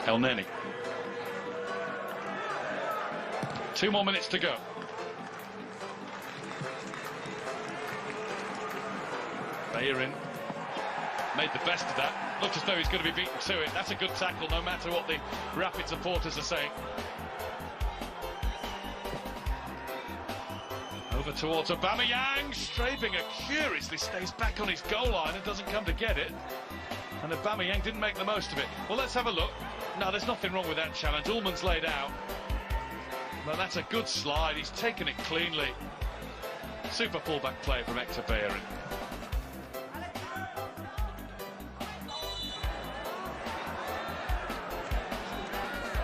El Neni. 2 more minutes to go. Bellerin made the best of that. Looked as though he's going to be beaten to it. That's a good tackle, no matter what the Rapid supporters are saying. Over towards Aubameyang, strafing it curiously, stays back on his goal line and doesn't come to get it. And Aubameyang didn't make the most of it. Well, let's have a look. No, there's nothing wrong with that challenge. Ullman's laid out. But that's a good slide. He's taken it cleanly. Super fullback play from Hector Bellerin.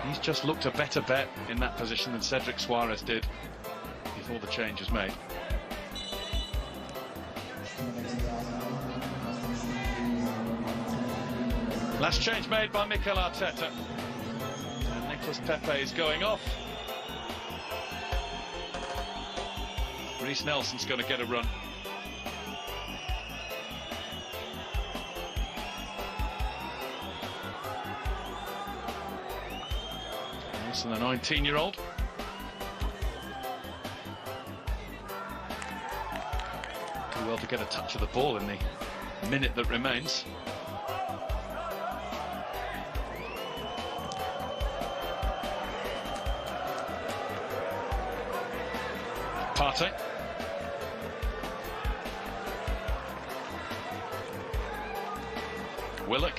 He's just looked a better bet in that position than Cedric Suarez did before the change was made. Last change made by Mikel Arteta. And Nicolas Pepe is going off. Reece Nelson's going to get a run. Nelson, the 19-year-old. Do well to get a touch of the ball in the minute that remains. Partey. Willock.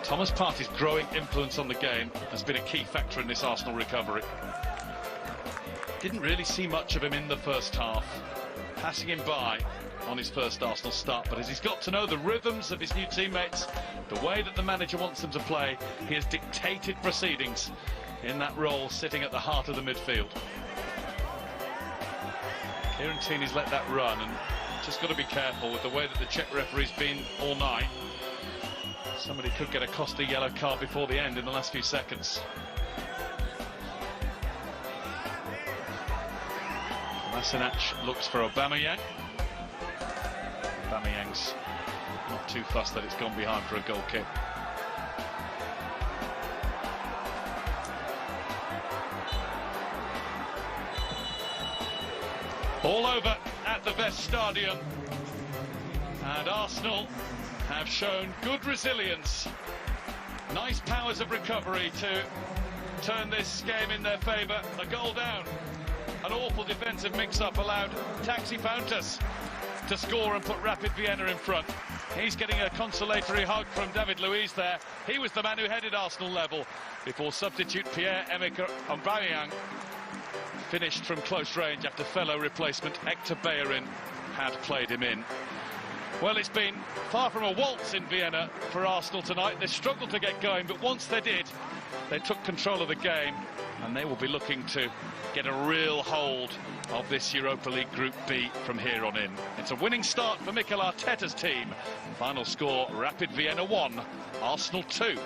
Thomas Partey's growing influence on the game has been a key factor in this Arsenal recovery. Didn't really see much of him in the first half, passing him by on his first Arsenal start, but as he's got to know the rhythms of his new teammates, the way that the manager wants them to play, he has dictated proceedings in that role, sitting at the heart of the midfield. Kieran Tierney's let that run, and just got to be careful with the way that the Czech referee's been all night. Somebody could get a Costa yellow card before the end in the last few seconds. Masinac looks for Aubameyang. Aubameyang's not too fussed that it's gone behind for a goal kick. All over at the Vest Stadium, and Arsenal have shown good resilience. Nice powers of recovery to turn this game in their favour. A goal down. An awful defensive mix-up allowed Taxi Fountas to score and put Rapid Vienna in front. He's getting a consolatory hug from David Luiz there. He was the man who headed Arsenal level before substitute Pierre-Emerick Aubameyang finished from close range after fellow replacement Hector Bellerin had played him in. Well, it's been far from a waltz in Vienna for Arsenal tonight. They struggled to get going, but once they did, they took control of the game, and they will be looking to get a real hold of this Europa League Group B from here on in. It's a winning start for Mikel Arteta's team. Final score, Rapid Vienna 1, Arsenal 2.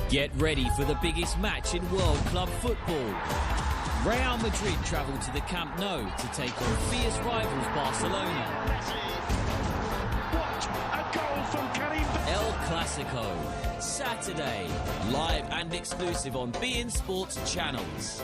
Get ready for the biggest match in world club football. Real Madrid travel to the Camp Nou to take on fierce rivals Barcelona. What a goal from Karim! El Clasico, Saturday, live and exclusive on beIN Sports channels.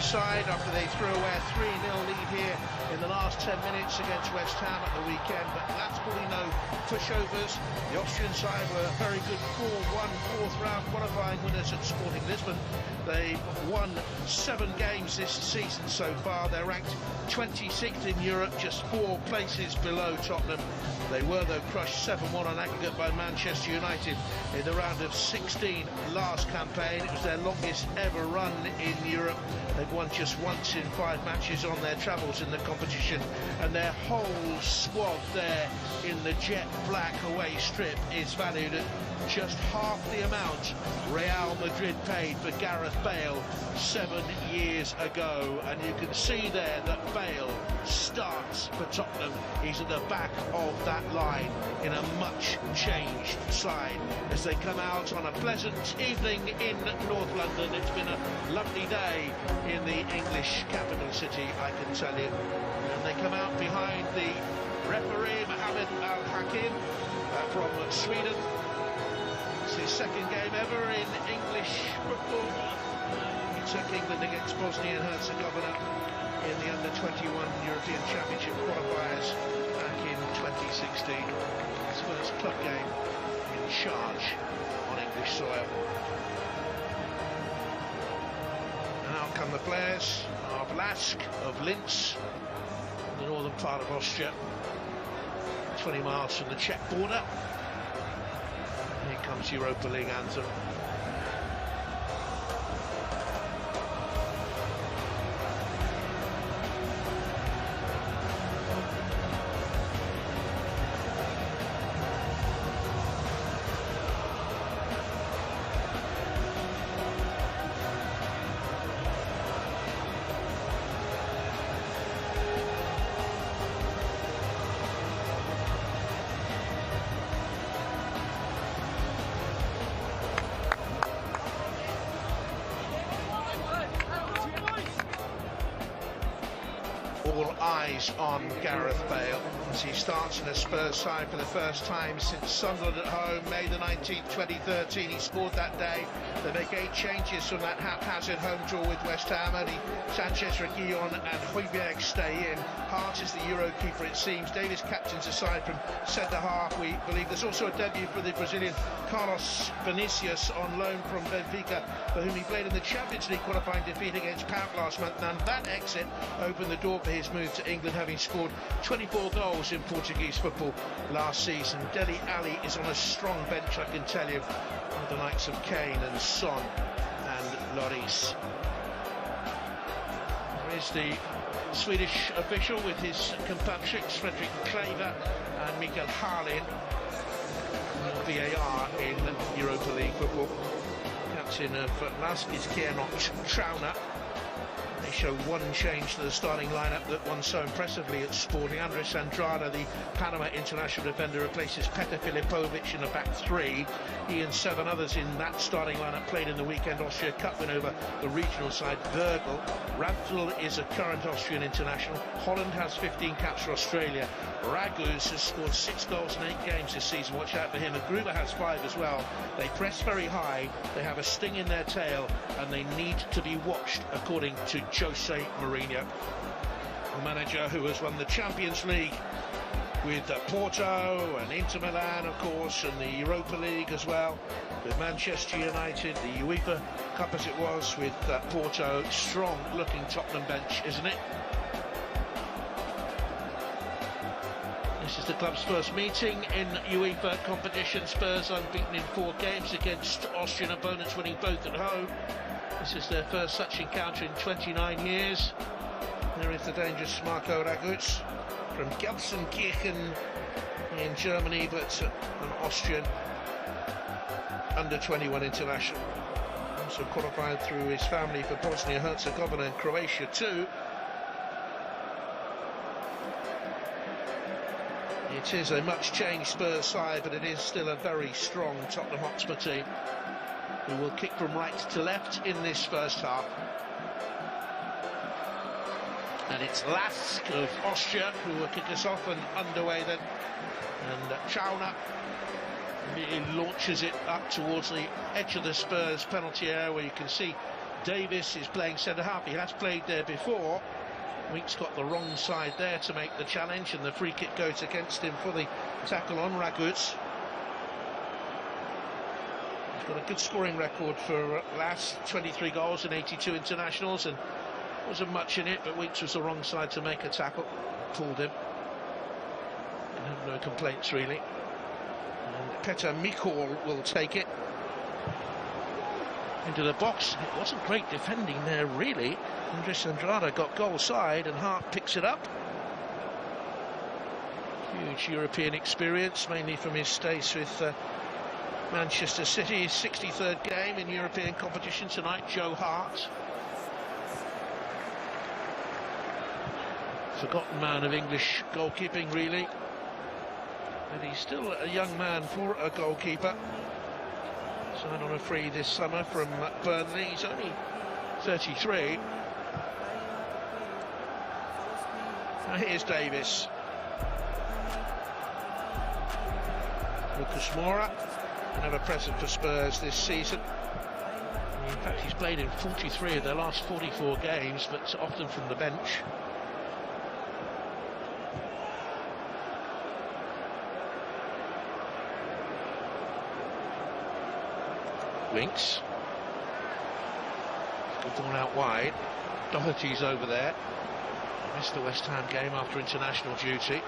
side after they threw away a 3-0 lead here in the last 10 minutes against West Ham at the weekend, but that's probably no pushovers. The Austrian side were very good 4-1 fourth round qualifying winners at Sporting Lisbon. They've won 7 games this season so far. They're ranked 26th in Europe, just 4 places below Tottenham. They were, though, crushed 7-1 on aggregate by Manchester United in the round of 16 last campaign. It was their longest ever run in Europe. They've won just once in 5 matches on their travels in the competition, and their whole squad there in the jet black away strip is valued at just half the amount Real Madrid paid for Gareth Bale 7 years ago. And you can see there that Bale starts for Tottenham. He's at the back of that line in a much changed side as they come out on a pleasant evening in North London. It's been a lovely day in the English capital city, I can tell you. And they come out behind the referee Mohamed Al-Hakim from Sweden. It's his second game ever in English football. He took England against Bosnia and Herzegovina in the under-21 European Championship qualifiers back in 2016. His first club game in charge on English soil. And out come the players of LASK, of Linz, the northern part of Austria, 20 miles from the Czech border. Here comes Europa League anthem. All eyes on Gareth Bale as he starts in a Spurs side for the first time since Sunderland at home, May the 19th, 2013. He scored that day. They make 8 changes from that haphazard home draw with West Ham. Only Sanchez, Reguilon and Højbjerg stay in. Hart is the Euro keeper, it seems. Davis captains the side from centre-half, we believe. There's also a debut for the Brazilian Carlos Vinicius on loan from Benfica, for whom he played in the Champions League qualifying defeat against PAOK last month. And that exit opened the door for his move to England, having scored 24 goals in Portuguese football last season. Dele Alli is on a strong bench, I can tell you, with the likes of Kane and Son and Lloris. There is the Swedish official with his compatriots Fredrik Kleve and Mikael Harlin. VAR in Europa League football. Captain of LASK is Gernot Trauner. They show one change to the starting lineup that won so impressively at Sporting. Andres Andrada, the Panama international defender, replaces Petr Filipovic in the back 3. He and 7 others in that starting lineup played in the weekend Austria Cup win over the regional side Virgil. Radl is a current Austrian international. Holland has 15 caps for Australia. Ragus has scored 6 goals in 8 games this season. Watch out for him. And Gruber has 5 as well. They press very high. They have a sting in their tail, and they need to be watched, according to Jose Mourinho, a manager who has won the Champions League with Porto and Inter Milan, of course, and the Europa League as well, with Manchester United, the UEFA Cup as it was with Porto. Strong looking Tottenham bench, isn't it? This is the club's first meeting in UEFA competition. Spurs unbeaten in 4 games against Austrian opponents, winning both at home. This is their first such encounter in 29 years. There is the dangerous Marco Ragus from Gelsenkirchen in Germany, but an Austrian under-21 international. Also qualified through his family for Bosnia-Herzegovina and Croatia too. It is a much-changed Spurs side, but it is still a very strong Tottenham Hotspur team, who will kick from right to left in this first half. And it's LASK of Austria who will kick us off, and underway then. And Trauner launches it up towards the edge of the Spurs penalty area, where you can see Davis is playing centre-half. He has played there before. Weeks got the wrong side there to make the challenge, and the free kick goes against him for the tackle on Raguts. He's got a good scoring record for LASK, 23 goals and 82 internationals, and wasn't much in it, but Weeks was the wrong side to make a tackle. Pulled him. And have no complaints, really. And Petr Mikol will take it into the box. It wasn't great defending there, really. Andres Andrada got goal side, and Hart picks it up. Huge European experience, mainly from his stays with Manchester City. His 63rd game in European competition tonight, Joe Hart. Forgotten man of English goalkeeping, really. But he's still a young man for a goalkeeper. Signed on a free this summer from Burnley. He's only 33. Now here's Davis. Lucas Moura, another present for Spurs this season. In fact, he's played in 43 of their last 44 games, but often from the bench. Winks. Good ball out wide. Doherty's over there. Missed the West Ham game after international duty.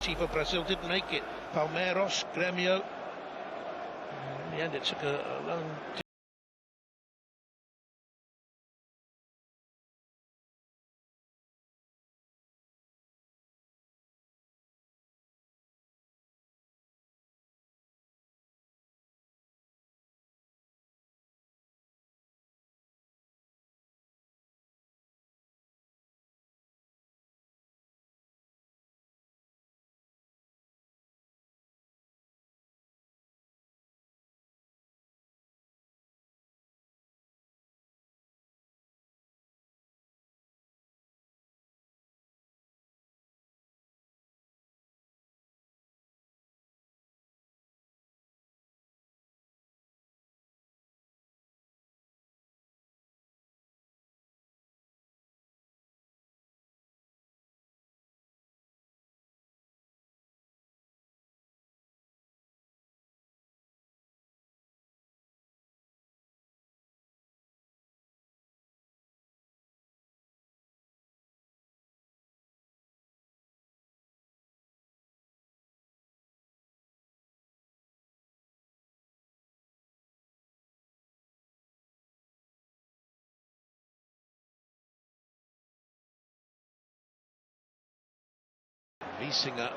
For Brazil didn't make it. Palmeiras, Grêmio. In the end, it took a long. Wiesinger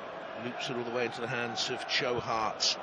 loops it all the way into the hands of Joe Hart.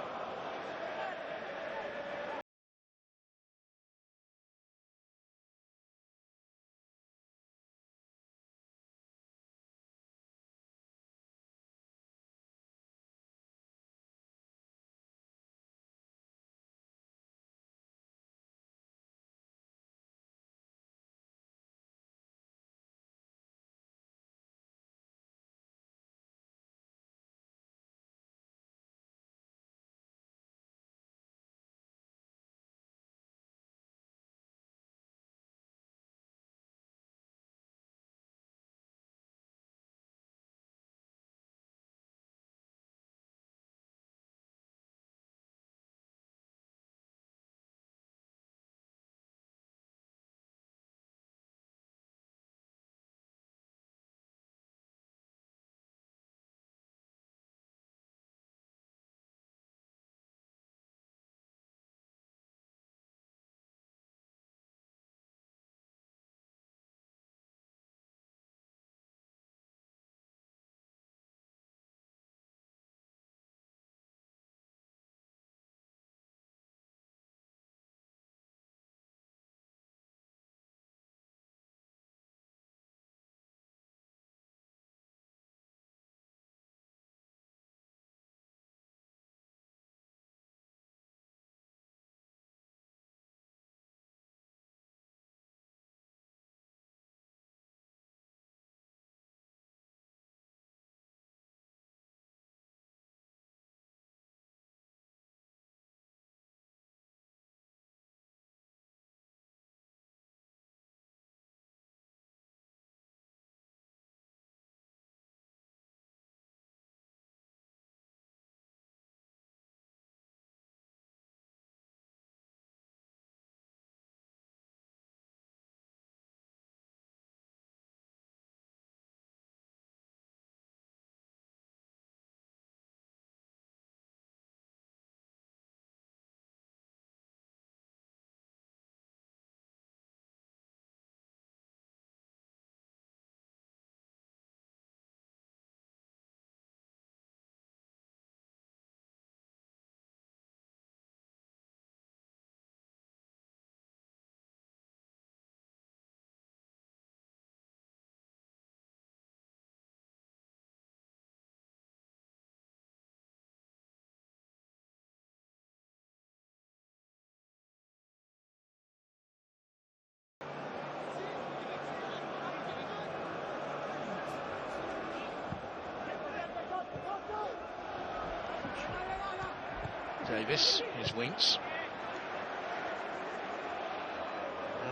Davis, his Winks.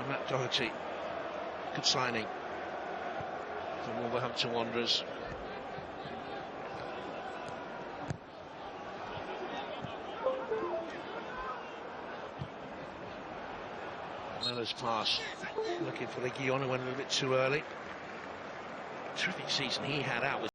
Matt Doherty, good signing for Wolverhampton Wanderers. Miller's pass, looking for Leguion, who went a little bit too early. Terrific season he had out with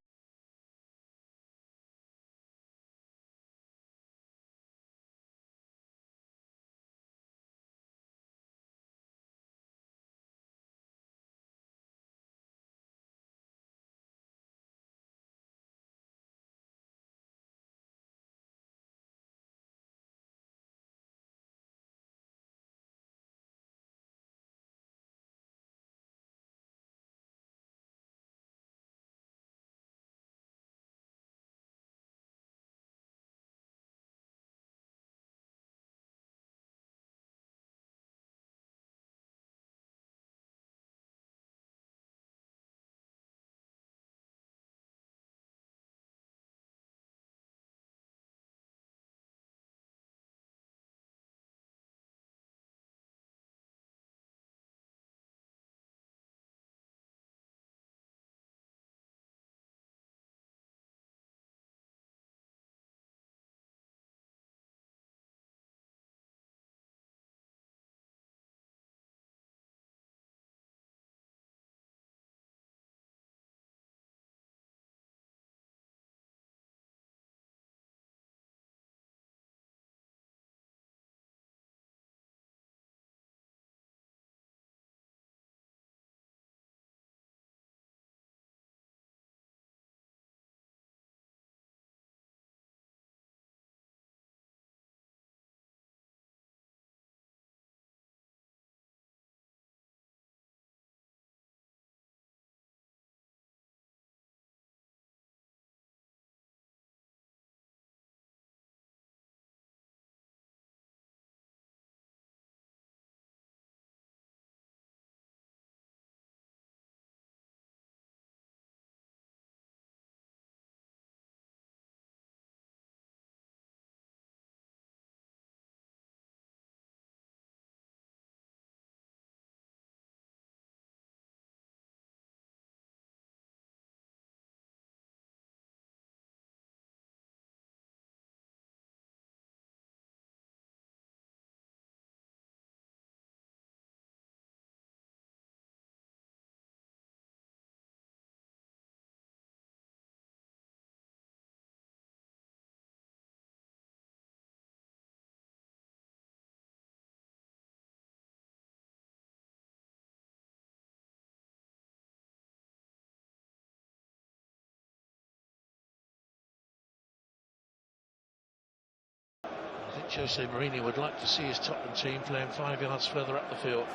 Jose Mourinho would like to see his Tottenham team playing 5 yards further up the field.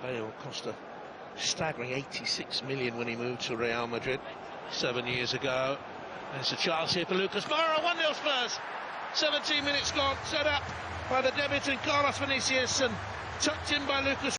Bale cost a staggering 86 million when he moved to Real Madrid 7 years ago. There's a chance here for Lucas Moura. 1-0 Spurs. 17 minutes gone. Set up by the debutant Carlos Vinicius and tucked in by Lucas.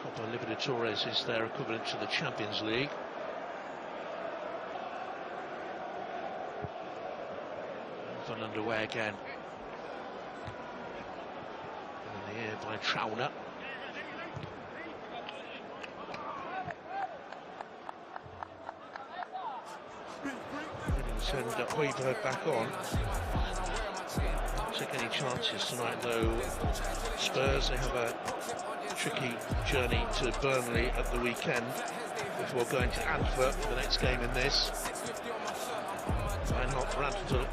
Copa Libertadores is their equivalent to the Champions League. Fun underway again. In the air by Trauner. Send Hojbjerg back on. Don't take any chances tonight though. Spurs, they have a tricky journey to Burnley at the weekend before going to Antwerp for the next game in this. Reinhardt for Antwerp.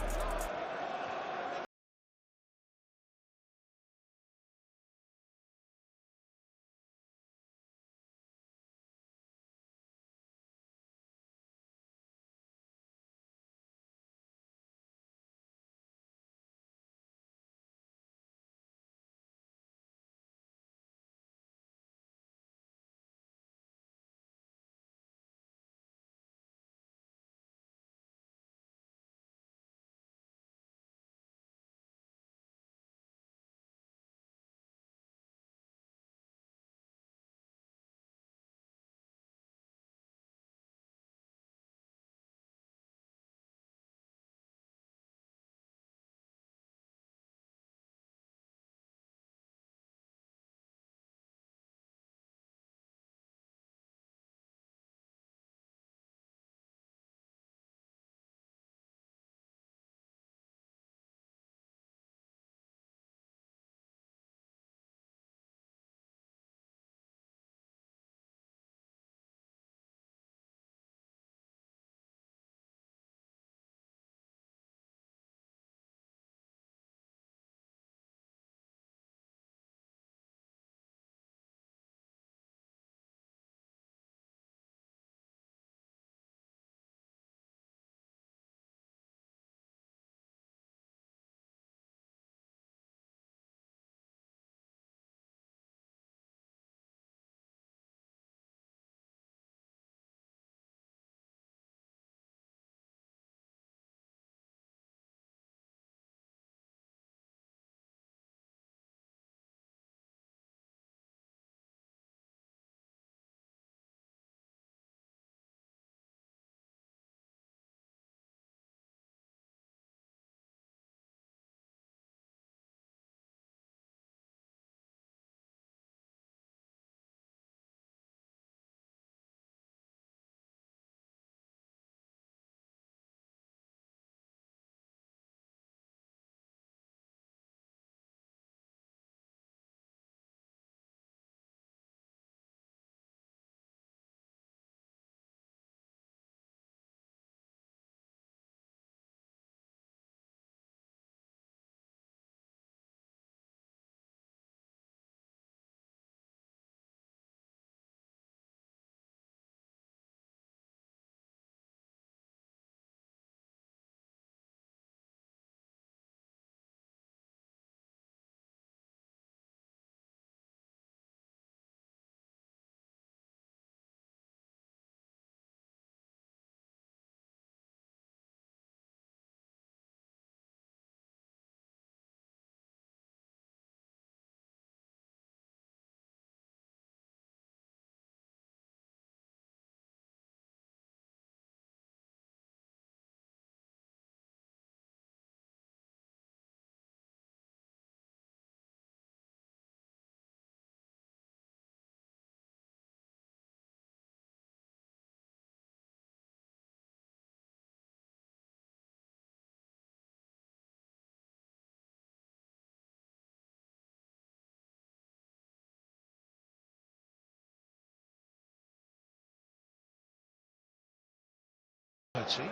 Doherty.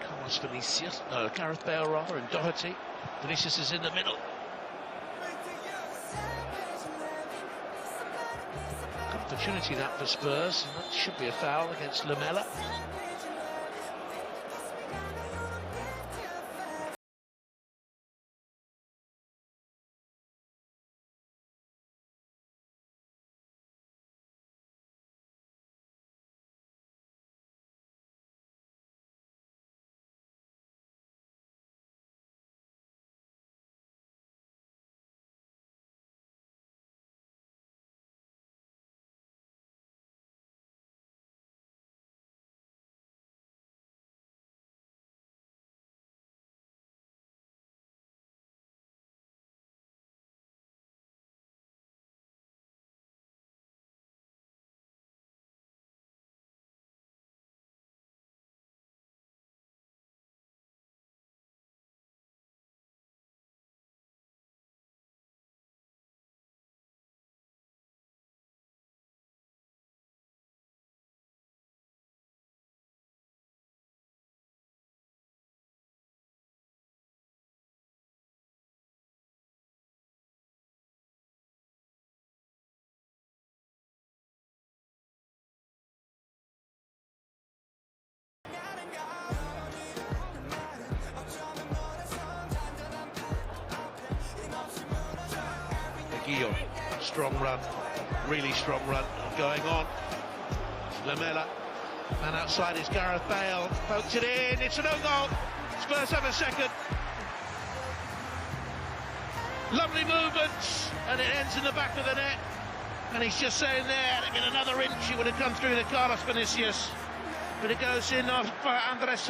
Carlos Vinicius, no, Gareth Bale rather, and Doherty. Vinicius is in the middle. Good opportunity that for Spurs, and that should be a foul against Lamela. Guillaume, strong run, really strong run going on. Lamela, and outside is Gareth Bale, poked it in, it's an own goal. Spurs have a second. Lovely movements, and it ends in the back of the net. And he's just saying there, in another inch, it would have come through to Carlos Vinicius. But it goes in for Andres